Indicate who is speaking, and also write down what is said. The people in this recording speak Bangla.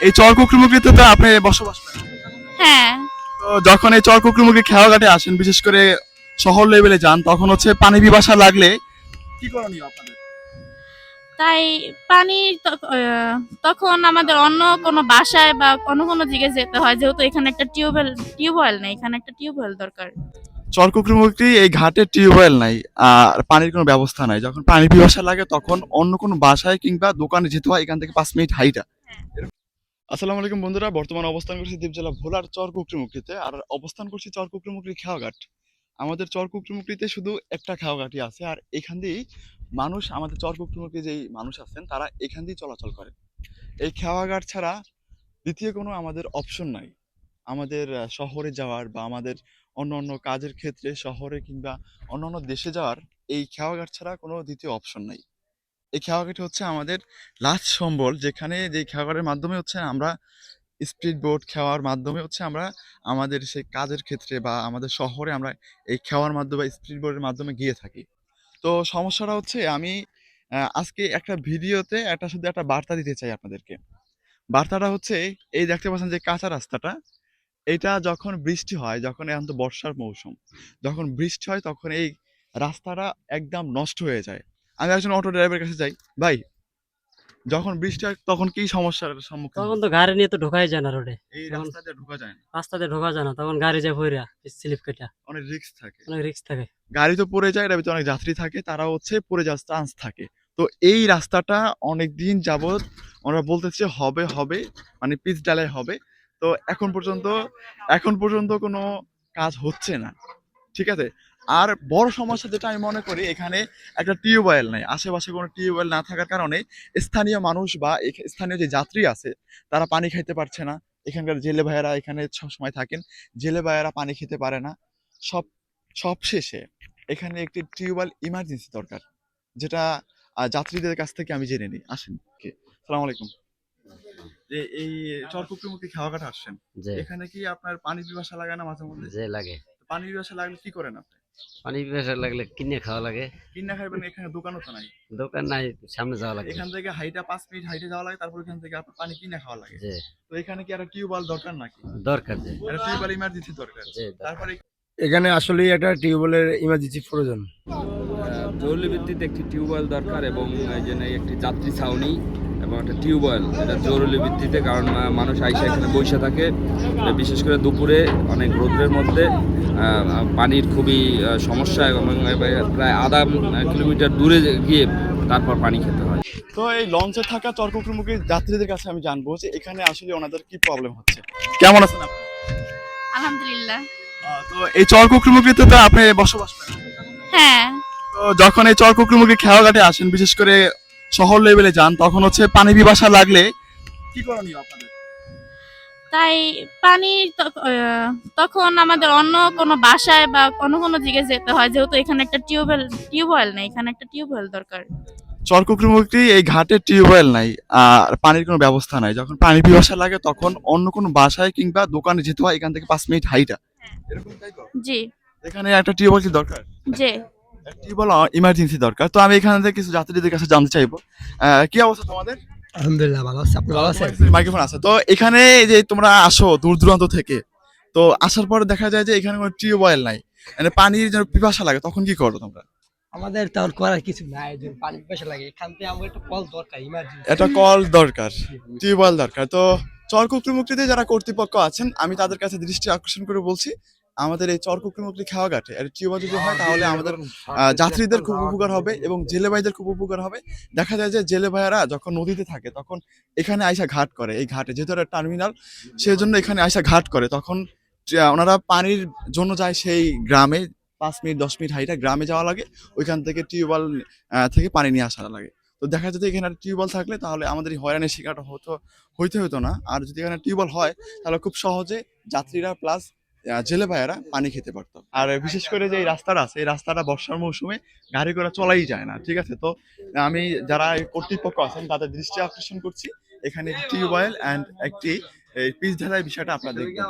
Speaker 1: এই চর কুকরুমুখীতে তো আপনি বসবাস করেন।
Speaker 2: হ্যাঁ।
Speaker 1: তো যখন এই চর কুকরুমুখী খেয়াঘাটে আসেন, বিশেষ করে শহর লেভেলে যান, তখন হচ্ছে পানি পিপাসা লাগলে কি করণীয় আপনাদের?
Speaker 2: তাই পানি তখন আমাদের অন্য কোনো বাসায় বা অন্য কোনো জায়গায় যেতে হয়, যেহেতু এখানে একটা টিউবওয়েল নেই, এখানে একটা টিউবওয়েল দরকার।
Speaker 1: চর কুকরুমুখী এই ঘাটে টিউবওয়েল নাই, আর পানির কোনো ব্যবস্থা নাই। যখন পানি পিপাসা লাগে তখন অন্য কোনো বাসায় কিংবা দোকানে যেতে হয়, এখান থেকে 5 মিনিট হাইটা। আসসালামু আলাইকুম বন্ধুরা, বর্তমানে অবস্থান করছি দ্বীপ জেলা ভোলার চর কুকরুমুখীতে, আর অবস্থান করছি চর কুকরুমুখী খেয়াঘাট। আমাদের চর কুকরুমুখীতে শুধু একটা খেয়াঘাটই আছে, আর এখান দিয়েই মানুষ, আমাদের চর কুকরুমুখী যেই মানুষ আছেন তারা এখান দিয়ে চলাচল করে। এই খেয়াঘাট ছাড়া দ্বিতীয় কোনো আমাদের অপশন নাই। আমাদের শহরে যাওয়ার বা আমাদের অন্য অন্য কাজের ক্ষেত্রে শহরে কিংবা অন্য অন্য দেশে যাওয়ার এই খেয়াঘাট ছাড়া কোনো দ্বিতীয় অপশন নাই। এই খেয়াঘাটটি হচ্ছে আমাদের লাস্ট সম্বল, যেখানে যে খেয়াঘাটের মাধ্যমে হচ্ছে আমরা স্পিড বোট খেওয়ার মাধ্যমে হচ্ছে আমরা আমাদের সেই কাজের ক্ষেত্রে বা আমাদের শহরে আমরা এই খেওয়ার মাধ্যমে স্পিড বোটের মাধ্যমে গিয়ে থাকি। তো সমস্যাটা হচ্ছে আমি আজকে একটা ভিডিওতে শুধু একটা বার্তা দিতে চাই আপনাদেরকে। বার্তাটা হচ্ছে, এই দেখতে পাচ্ছেন যে কাঁচা রাস্তাটা, এটা যখন বৃষ্টি হয়, যখন এখন তো বর্ষার মৌসুম, যখন বৃষ্টি হয় তখন এই রাস্তাটা একদম নষ্ট হয়ে যায়। আমি একজন অটো ড্রাইভারের কাছে যাই, ভাই যখন বৃষ্টি হয় তখন কি সমস্যার সম্মুখীন
Speaker 3: তখন
Speaker 1: হন?
Speaker 3: তো গাড়ি নিয়ে তো ঢোকাই যায় না রোডে।
Speaker 1: এই
Speaker 3: তখন
Speaker 1: রাস্তাতে ঢোকা যায় না,
Speaker 3: রাস্তাতে ঢোকা যায় না, তখন গাড়ি যায় ভইরা স্লিপ কেটে।
Speaker 1: অনেক রিস্ক থাকে।
Speaker 3: অনেক রিস্ক থাকে।
Speaker 1: গাড়ি তো পড়ে যায়, এর ভিতরে অনেক যাত্রী থাকে, তারা হচ্ছে পড়ে যাওয়ার চান্স থাকে। তো এই রাস্তাটা অনেক দিন যাবত আমরা বলতেছি হবে হবে, মানে পিচ ডালাই হবে। তো এখন পর্যন্ত কোনো কাজ হচ্ছে না, ঠিক আছে। আর বড় সমস্যা যেটা আমি মনে করি, এখানে একটা টিউবওয়েল নাই। আশেপাশে কোনো টিউবওয়েল না থাকার কারণে স্থানীয় মানুষ বা স্থানীয় যে যাত্রী আছে তারা পানি খাইতে পারছে না। এখানকার জেলে ভাইয়েরা এখানে সবসময় থাকেন, জেলে ভাইয়েরা পানি খেতে পারে না। সব সব শেষে এখানে একটি টিউবওয়েল ইমার্জেন্সি দরকার, যেটা যাত্রীদের কাছ থেকে আমি জেনে নিই। আসেন, সালাম আলাইকুম। যে এই চরকুকরুমুখী খেয়াঘাট আসছেন,
Speaker 4: যে
Speaker 1: এখানে কি আপনার পানি পিপাসা লাগে না মাঝে মধ্যে?
Speaker 4: যে লাগে
Speaker 1: পানি পিপাসা লাগলে কি করেন আপনি?
Speaker 4: পানি পিপাসা লাগলে কিনে খাওয়া লাগে।
Speaker 1: কিনা খাইবেন, এখানে দোকানও তো নাই।
Speaker 4: দোকান নাই, সামনে যাওয়া লাগে।
Speaker 1: এখান থেকে হাইটা 5 মিনিট হাইটে যাওয়া লাগে, তারপর এখান থেকে আপনার পানি কিনে খাওয়া লাগে।
Speaker 4: যে
Speaker 1: তো এখানে কি একটা টিউবওয়েল দরকার নাকি?
Speaker 4: দরকার যে
Speaker 1: একটা টিউবওয়েল ইমার্জেন্সি দরকার।
Speaker 4: যে দরকার।
Speaker 1: তারপরে
Speaker 5: এখানে আসলেই একটা টিউবওয়েলের ইমার্জেন্সি প্রয়োজন।
Speaker 6: জরুরি ভিত্তিতে একটি টিউবওয়েল দরকার, এবং এই জন্য একটি যাত্রী ছাউনি এবং একটা টিউবওয়েল, এটা জরুরি ভিত্তিতে। কারণ মানুষ আইসা এখানে বসে থাকে, বিশেষ করে দুপুরে অনেক রোদ্রের মধ্যে পানির খুবই সমস্যা, এবং প্রায় আধা কিলোমিটার দূরে গিয়ে তারপর পানি খেতে হয়।
Speaker 1: তো এই লঞ্চে থাকা চরকুকরুমুখী যাত্রীদের কাছে আমি জানবো যে এখানে আসলে ওনাদের কি প্রবলেম হচ্ছে। কেমন আছেন আপনি?
Speaker 2: আলহামদুলিল্লাহ।
Speaker 1: তো এই চরকুকরুমুখীতে তো আপনি বসবাস করেন।
Speaker 2: হ্যাঁ।
Speaker 1: তো যখন এই চরকুকরুমুখী খেয়াঘাটে আসেন, বিশেষ করে শহর লেভেলে যান, তখন হচ্ছে পানি পিপাসা লাগলে কি করণীয় আপনাদের?
Speaker 2: তাই পানি তখন আমাদের অন্য কোনো বাসায় বা অন্য কোনো জায়গায় যেতে হয়, যেহেতু এখানে একটা টিউবওয়েল নেই, এখানে একটা টিউবওয়েল দরকার।
Speaker 1: চরকুকরুমুখী এই ঘাটে টিউবওয়েল নাই, আর পানির কোনো ব্যবস্থা নাই। যখন পানি পিপাসা লাগে তখন অন্য কোনো বাসায় কিংবা দোকানে যেতে হয়, এখান থেকে 5 মিনিট হাইটা। এরকম তাই তো?
Speaker 2: জি।
Speaker 1: এখানে একটা টিউবওয়েল কি দরকার?
Speaker 2: জি।
Speaker 1: টিউবওয়েল ইমার্জেন্সি দরকার। তো আমি এখান থেকে কিছু যাত্রীদের কাছে জানতে চাইবো, কি অবস্থা তোমাদের?
Speaker 5: আলহামদুলিল্লাহ ভালো আছে, আপনি ভালো আছেন?
Speaker 1: মাইক্রোফোন আছে তো এখানে, এই যে তোমরা আসো দূর দূরান্ত থেকে, তো আসার পরে দেখা যায় যে এখানে কোনো টিউবওয়েল নাই, মানে পানির যেন পিপাসা লাগে, তখন কি করো তোমরা?
Speaker 5: আমাদের তেমন করার কিছু নাই, যদি পানি পিপাসা লাগে এখান থেকে আমার একটা কল দরকার ইমার্জেন্সি।
Speaker 1: একটা কল দরকার, টিউবওয়েল দরকার। তো চরকুকরুমুখীতে যারা কর্তৃপক্ষ আছেন, আমি তাদের কাছে দৃষ্টি আকর্ষণ করে বলছি, আমাদের এই চরকুকরুমুখী খেয়াঘাটে একটা টিউবওয়েল যদি হয়, তাহলে আমাদের যাত্রীদের খুব উপকার হবে এবং জেলে ভাইদের খুব উপকার হবে। দেখা যায় যে জেলে ভাইয়ারা যখন নদীতে থাকে তখন এখানে আইসা ঘাট করে, এই ঘাটে যেহেতু একটা টার্মিনাল, সেজন্য এখানে আইসা ঘাট করে। তখন ওনারা পানির জন্য যায় সেই গ্রামে, 5 মিনিট 10 মিনিট হাইটা গ্রামে যাওয়া লাগে, ওইখান থেকে টিউবওয়েল থেকে পানি নিয়ে আসা লাগে। তো দেখা যেত এখানে একটা টিউবওয়েল থাকলে তাহলে আমাদের এই হয়রানির শিকারটা হইতে হতো না। আর যদি এখানে টিউবওয়েল হয়, তাহলে খুব সহজে যাত্রীরা প্লাস জেলে ভাইয়েরা পানি খেতে পারতো। আর বিশেষ করে যে এই রাস্তাটা আছে, এই রাস্তাটা বর্ষার মৌসুমে গাড়ি ঘোড়া চলাই যায় না, ঠিক আছে। তো আমি যারা এই কর্তৃপক্ষ আছেন তাদের দৃষ্টি আকর্ষণ করছি, এখানে টিউবওয়েল অ্যান্ড একটি পিচ ঢালাই বিষয়টা আপনারা দেখবেন।